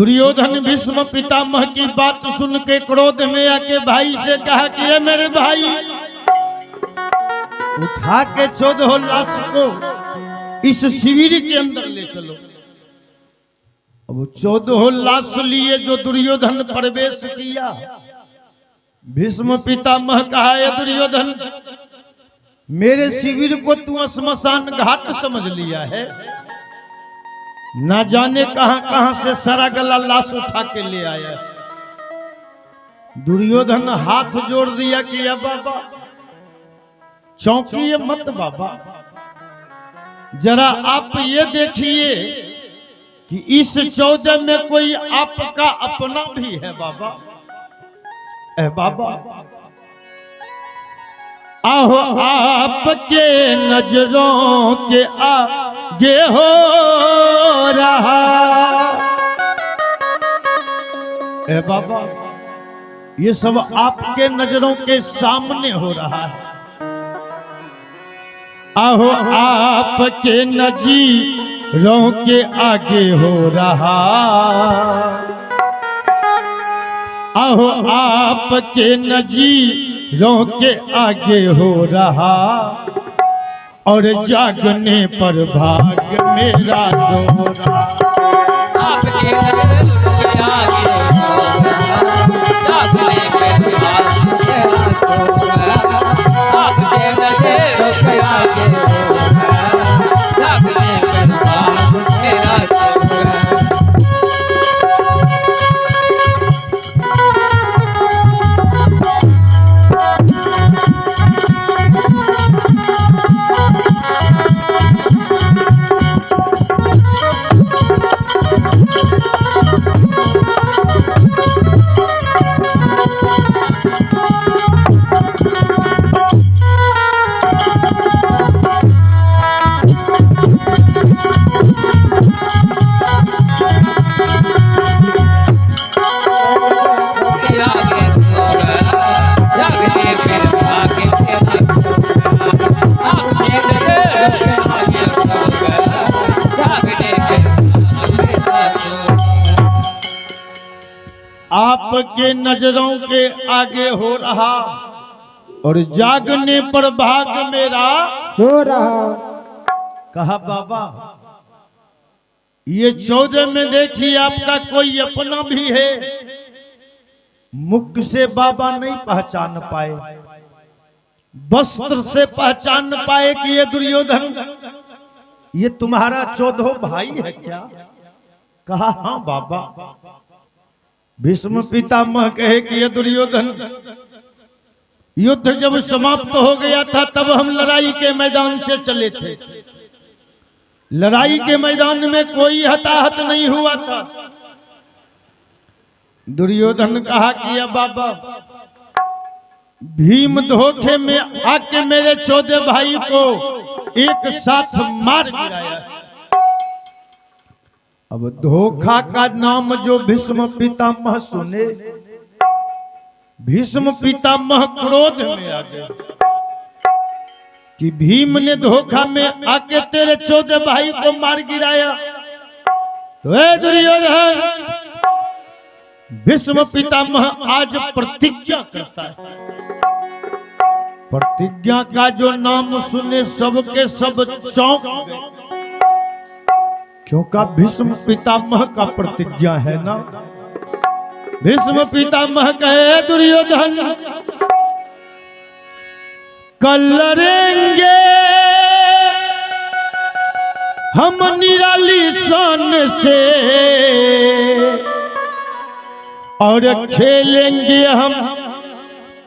दुर्योधन भीष्म पितामह की बात सुन के क्रोध में आके भाई से कहा कि ये मेरे भाई, उठा के 14 लाश को इस शिविर के अंदर ले चलो। अब 14 लाश लिए जो दुर्योधन प्रवेश किया, भीष्म पितामह कहा, ये दुर्योधन, मेरे शिविर को तू श्मशान घाट समझ लिया है, ना जाने कहां कहां से सारा गला लाश उठा के ले आया। दुर्योधन हाथ जोड़ दिया कि अब बाबा चौंकिए मत बाबा, जरा आप ये देखिए कि इस 14 में कोई आपका अपना भी है बाबा। ए बाबा, आहो आपके नजरों के आगे हो रहा। ए बाबा, ये सब आपके नजरों के सामने हो रहा है। आहो आपके नजीरों के आगे हो रहा, आहो आपके नजीरों के आगे हो रहा, और जागने पर भाग मेरा सो रहा। आपके नजरों के आगे हो रहा, जागने पर भाग मेरा सो रहा। आपके नजरों के आगे हो रहा, जागने पर भाग मेरा सो रहा। आपके नजरों के आगे हो रहा, और जागने पर भाग मेरा सो रहा। कहा बाबा, ये 14 में देखिए आपका कोई अपना भी है। मुख से बाबा नहीं पहचान पाए, वस्त्र से पहचान पाए कि ये दुर्योधन, ये तुम्हारा 14 भाई है क्या? कहा हाँ बाबा। भीष्म पितामह कहे कि ये दुर्योधन, युद्ध जब समाप्त हो गया था तब हम लड़ाई के मैदान से चले थे। लड़ाई के मैदान में कोई हताहत नहीं हुआ था। दुर्योधन कहा कि या बाबा, भीम धोखे में आके मेरे 14 भाई को एक साथ मार गिराया। अब धोखा का नाम जो भीष्म पितामह सुने, भीष्म पितामह क्रोध में आ गए कि भीम ने धोखा में आके तेरे 14 भाई को मार गिराया। तो ए दुर्योधन, भीष्म पितामह आज प्रतिज्ञा करता है। प्रतिज्ञा का जो नाम सुने सबके सब चौंक गए, क्योंकि भीष्म पितामह का प्रतिज्ञा है ना। भीष्म पितामह कहे दुर्योधन, कल लड़ेंगे हम निराली शान से, और खेलेंगे हम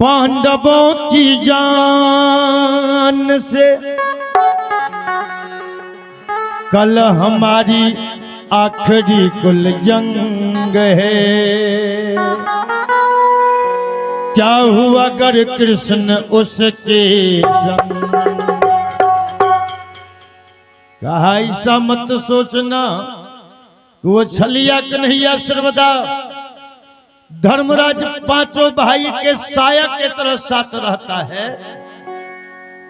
पांडवों की जान से। कल हमारी आखिरी कुल जंग है, क्या हुआ अगर कृष्ण उसके संग। कहा ऐसा मत सोचना, वो छलिया कन्हैया सर्वदा धर्मराज 5 भाई के साया के तरह साथ रहता है,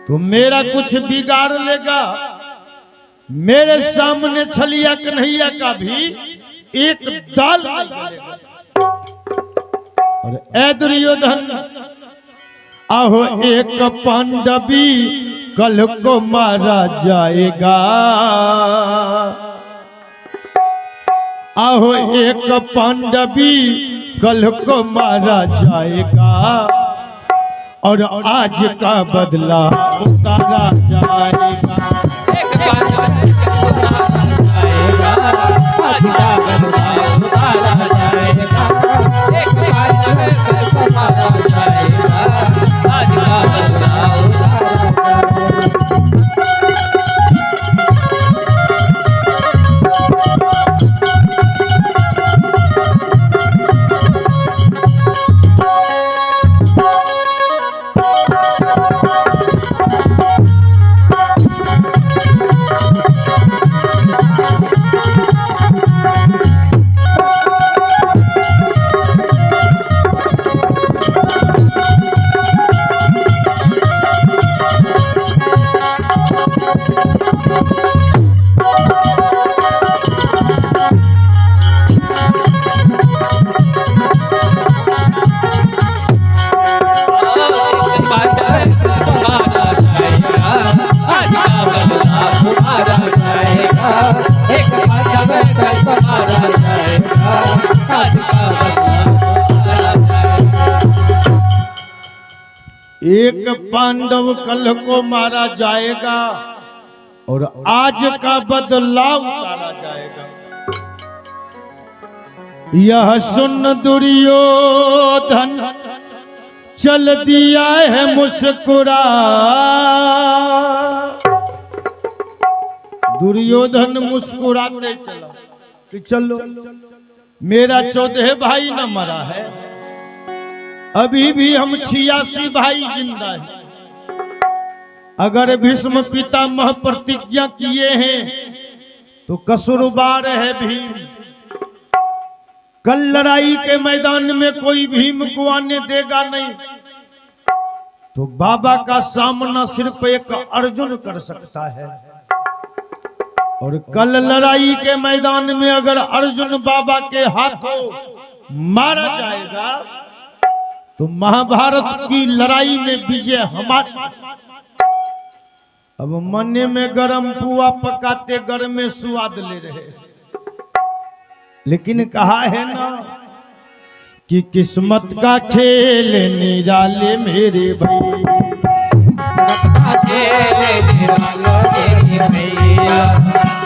तो मेरा कुछ बिगाड़ लेगा। मेरे सामने छलिया कन्हैया का भी एक दाल नहीं गलेगा। और ए दुर्योधन, आहो एक पांडवी कल को मारा जाएगा, आहो एक पांडवी कल को मारा जाएगा, और आज का बदला उतारा जाएगा। एक पांडवी आज का बदला उतारा जाएगा, एक पांडवी मारा जाएगा, आज का बदला उतारा जाएगा। एक पांडव कल को मारा जाएगा और आज का बदला उतारा जाएगा। यह सुन दुर्योधन चल दिया है मुस्कुरा। दुर्योधन मुस्कुराते चला कि चलो मेरा 14 भाई न मरा है, अभी भी हम 86 भाई जिंदा हैं। अगर भीष्म पितामह प्रतिज्ञा किए हैं तो कसूरवार है भीम। कल लड़ाई के मैदान में कोई भीम को आने देगा नहीं, तो बाबा का सामना सिर्फ एक अर्जुन कर सकता है। और कल लड़ाई के मैदान में अगर अर्जुन बाबा के हाथों मारा जाएगा तो महाभारत की लड़ाई में विजय हमारी। अब मन्ने में गरम पुआ पकाते घर में स्वाद ले रहे, लेकिन कहा है ना कि किस्मत का खेल निराले मेरे भाई,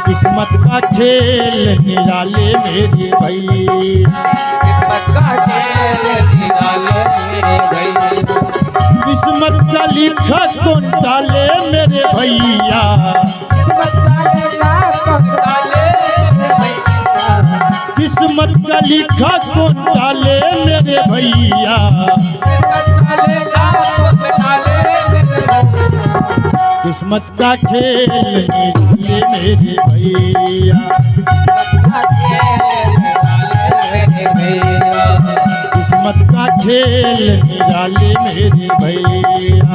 किस्मत का खेल निराले मेरे भाई, किस्मत का खेल निराले मेरे भाई, किस्मत का लिखा कौन डाले मेरे भैया, किस्मत का लिखा कौन डाले मेरे भैया, किस्मत का खेल निराले मेरे भैया, किस्मत का खेल निराले मेरे भैया।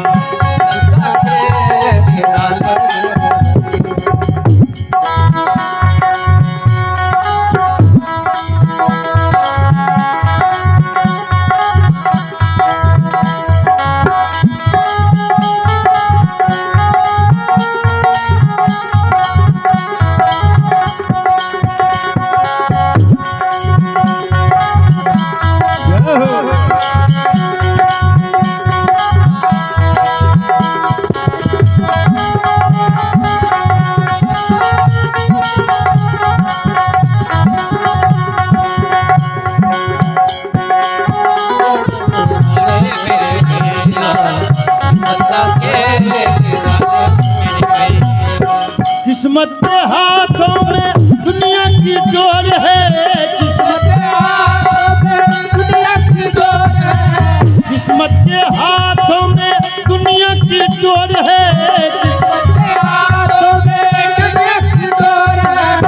किस्मत के हाथों में दुनिया की डोर है, किस्मत के हाथों में दुनिया की डोर है, किस्मत के हाथों में दुनिया की डोर है, किस्मत के हाथों में दुनिया की डोर है,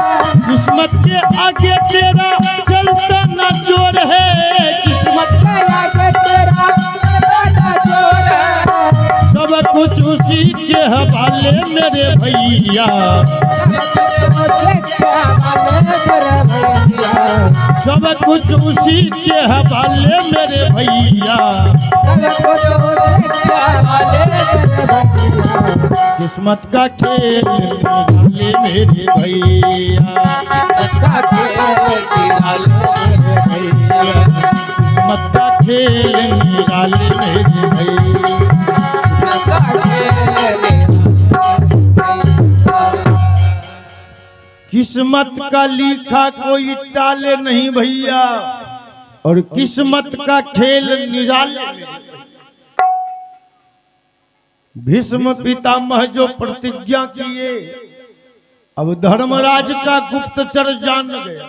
किस्मत के आगे तेरा चलता ना जोर है, किस्मत के आगे तेरा चलता ना जोर है, सब कुछ उसी के हवाले मेरे भैया, सब कुछ उसी के हवाले मेरे भैया, किस्मत का खेल निराले मेरे भैया, किस्मत का खेल निराले मेरे भैया। किस्मत का लिखा कोई टाले नहीं भैया, और किस्मत का खेल निराले। भीष्म पितामह जो प्रतिज्ञा किए, अब धर्मराज का गुप्तचर जान गया।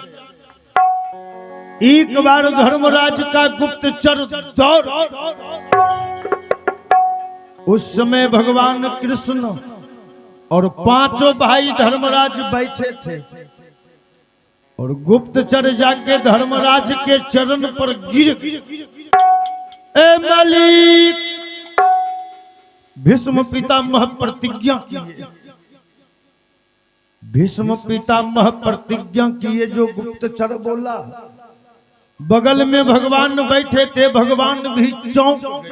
एक बार धर्मराज का गुप्तचर दौड़, उस समय भगवान कृष्ण और पांचों भाई धर्मराज बैठे थे, और गुप्तचर जाके धर्मराज के चरण पर गिर, ए मालिक, भीष्म पितामह प्रतिज्ञा किए, भीष्म पितामह प्रतिज्ञा किए। जो गुप्तचर बोला, बगल में भगवान बैठे थे, भगवान भी चौंक गए,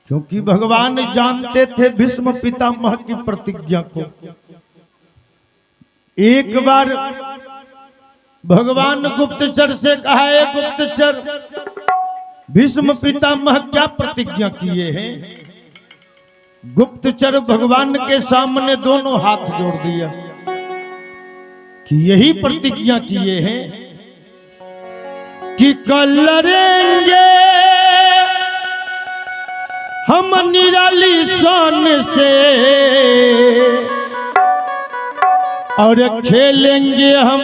क्योंकि भगवान जानते थे भीष्म पितामह की प्रतिज्ञा को। एक बार भगवान गुप्तचर से कहा, है गुप्तचर, भीष्म पितामह क्या प्रतिज्ञा किए हैं? गुप्तचर भगवान के सामने दोनों हाथ जोड़ दिया कि यही प्रतिज्ञा किए हैं कि कल लड़ेंगे हम निराली शान से, और खेलेंगे हम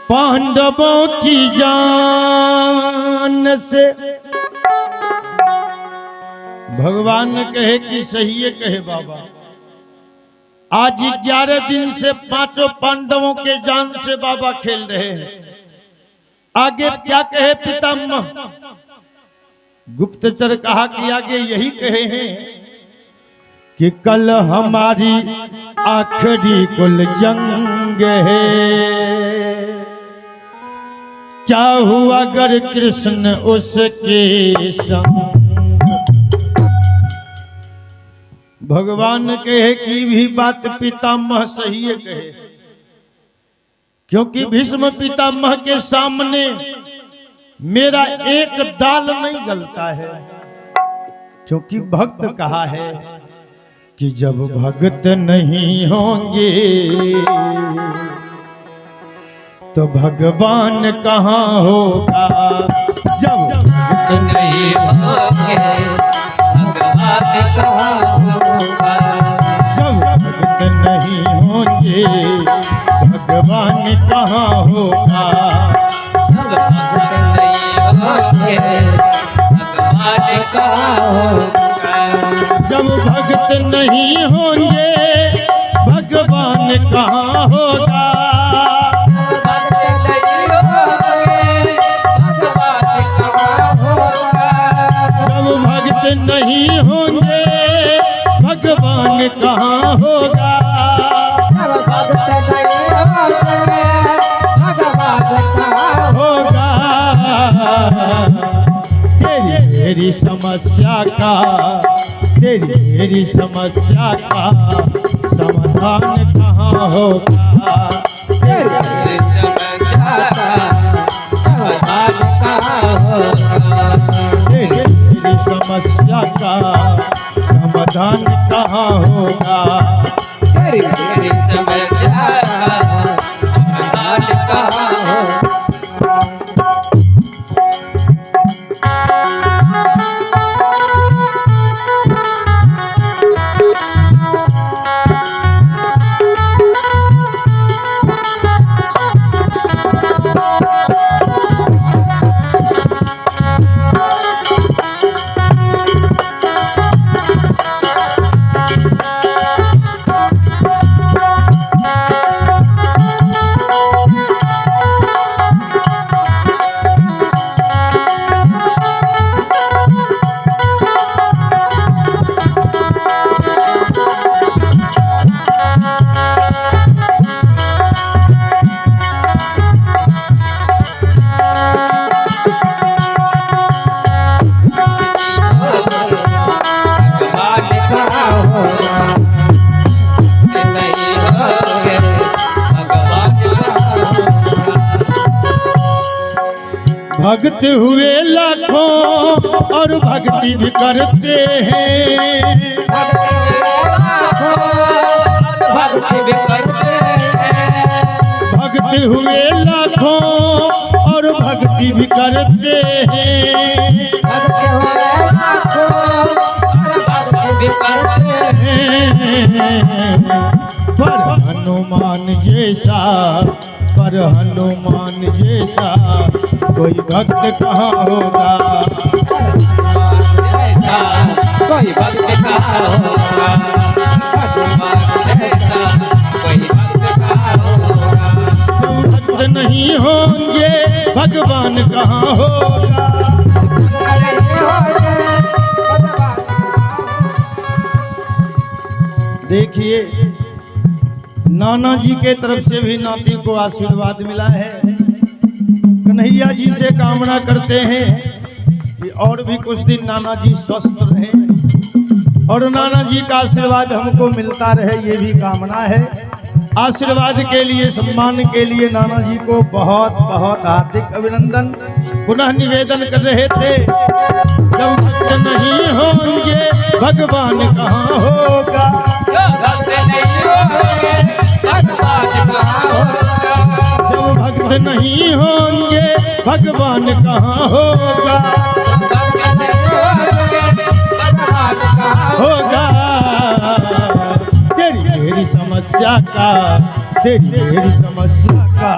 पांडवों की जान से। भगवान कहे कि सही है कहे बाबा, आज 11 दिन से पांचों पांडवों के जान से बाबा खेल रहे हैं। आगे क्या कहे पितामह? गुप्तचर कहा कि आगे यही कहे हैं कि कल हमारी आखिरी कुल जंग है, क्या हुआ अगर कृष्ण उसके संग। भगवान कहे कि भी बात पितामह सही है कहे, क्योंकि भीष्म पितामह के सामने मेरा एक दाल नहीं गलता है, क्योंकि भक्त कहा है कि जब भक्त नहीं होंगे तो भगवान कहाँ होगा। जब भक्त नहीं होंगे भगवान कहाँ होगा, जब भक्त नहीं होंगे भगवान कहाँ होगा, जब भक्त नहीं होंगे भगवान कहाँ होगा, जब भक्त नहीं होंगे भगवान कहाँ होगा, जब भक्त नहीं होंगे भगवान कहाँ होगा, तेरी समस्या का समाधान कहाँ होगा, तेरी समस्या का समाधान कहाँ होगा, तेरी समस्या का समाधान कहाँ होगा। भक्त हुए लाखों और भक्ति भी करते हैं। भक्ति भी करते हैं। भक्त हुए लाखों और भक्ति भी करते हैं। भक्ति हुए लाखों और भक्ति भी करते हैं। पर हनुमान जैसा, पर हनुमान जैसा कोई भक्त कहाँ होगा। कोई भक्त कहाँ होगा। कोई भक्त कहाँ होगा। जब भक्त नहीं होंगे भगवान कहाँ होगा। देखिए नाना जी के तरफ से भी नाती को आशीर्वाद मिला है। कन्हैया जी से कामना करते हैं कि और भी कुछ दिन नाना जी स्वस्थ रहें और नाना जी का आशीर्वाद हमको मिलता रहे, ये भी कामना है। आशीर्वाद के लिए, सम्मान के लिए नाना जी को बहुत बहुत हार्दिक अभिनंदन। पुनः निवेदन कर रहे थे, जब भक्त नहीं होंगे भगवान कहाँ होगा। जब भक्त नहीं होंगे भगवान कहाँ होगा। होगा तेरी समस्या का, तेरी समस्या का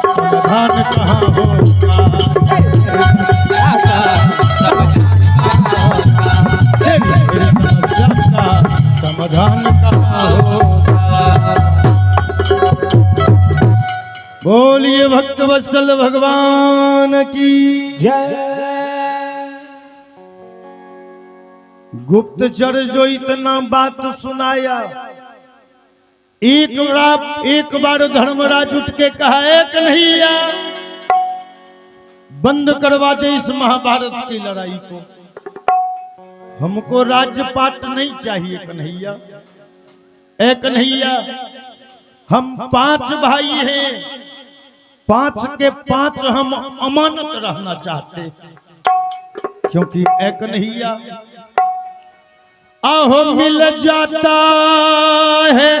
समाधान कहाँ होगा। तेरी समस्या का समाधान कहाँ होगा। बोलिए भक्त वत्सल भगवान की जय। गुप्तचर जो इतना बात सुनाया, एक बार धर्मराज उठ के कहा, कन्हैया बंद करवा दे इस महाभारत की लड़ाई को, हमको राज्यपाट नहीं चाहिए कन्हैया। ए कन्हैया, हम 5 भाई हैं, 5 के 5 हम अमानत रहना चाहते, क्योंकि ए कन्हैया आहो मिल जाता है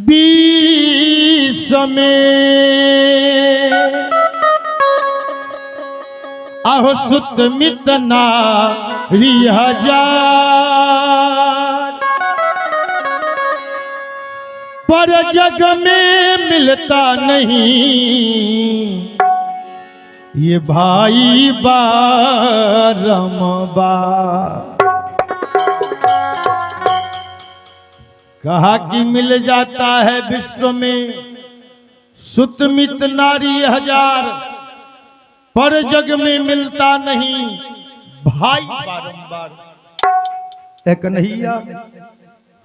20 में, आहो सुत मित नारी 1000, पर जग में मिलता नहीं ये भाई बारंबार। कहा कि मिल जाता है विश्व में सुतमित नारी 1000, पर जग में मिलता नहीं भाई बारंबार। एक कन्हैया,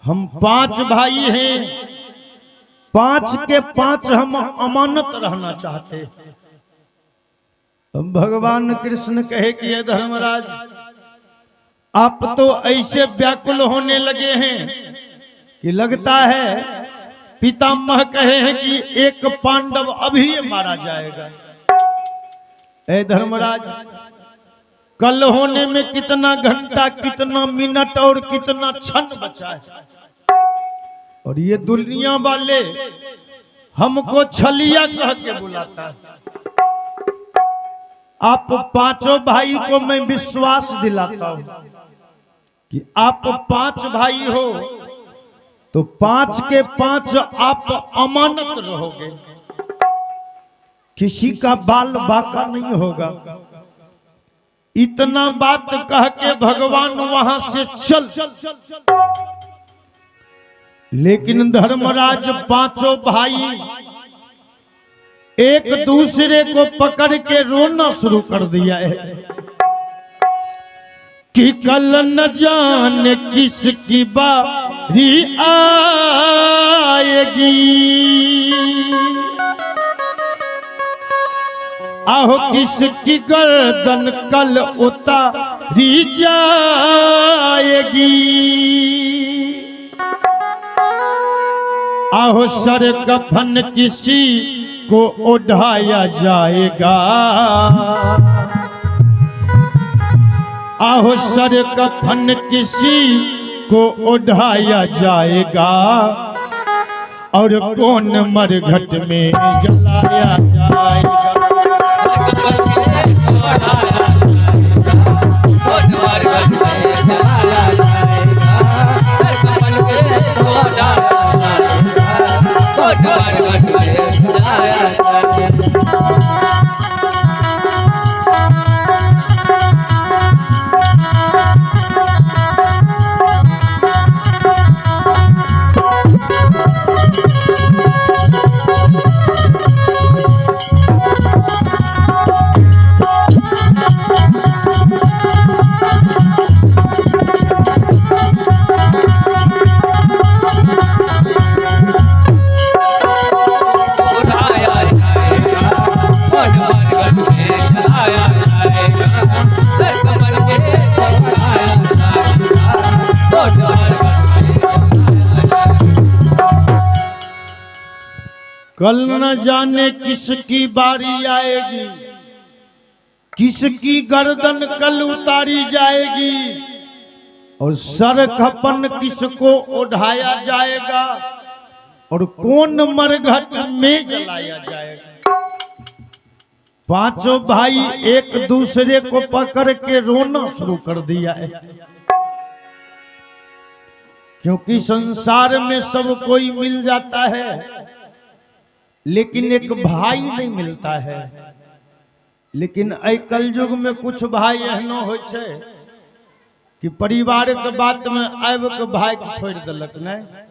हम 5 भाई हैं, 5 के 5 हम अमानत रहना चाहते। भगवान कृष्ण कहे कि ये धर्मराज, आप तो ऐसे व्याकुल होने लगे हैं कि लगता है पितामह कहे हैं कि एक पांडव अभी मारा जाएगा। ए धर्मराज, कल होने में कितना घंटा, कितना मिनट और कितना क्षण बचा है, और ये दुनिया वाले हमको छलिया कह के बुलाता है। आप 5 भाई को मैं विश्वास दिलाता हूं कि आप 5 भाई हो तो 5 के 5 आप अमानत रहोगे, किसी का बाल बाका नहीं होगा। इतना बात कह के भगवान वहां से चल, लेकिन धर्मराज 5 भाई एक दूसरे को पकड़ के रोना शुरू कर दिया है कि कल न जाने किसकी बारी आएगी, आहो किसकी गर्दन कल उतारी जाएगी, आहो सर कफन किसी को उठाया जाएगा। आहो सर कफन किसी को उठाया जाएगा और कौन मरघट में जलाया जाएगा। कल न जाने किसकी बारी आएगी, किसकी गर्दन कल उतारी जाएगी और सर खपन किसको उठाया जाएगा और कौन मरघट में जलाया जाएगा। पांचों भाई एक दूसरे को पकड़ के रोना शुरू कर दिया है, क्योंकि संसार में सब कोई मिल जाता है लेकिन एक भाई नहीं मिलता है। लेकिन आई कलयुग में कुछ भाई एहनो हो कि परिवार के बात में आब के भाई के छोड़ दिलक नहीं।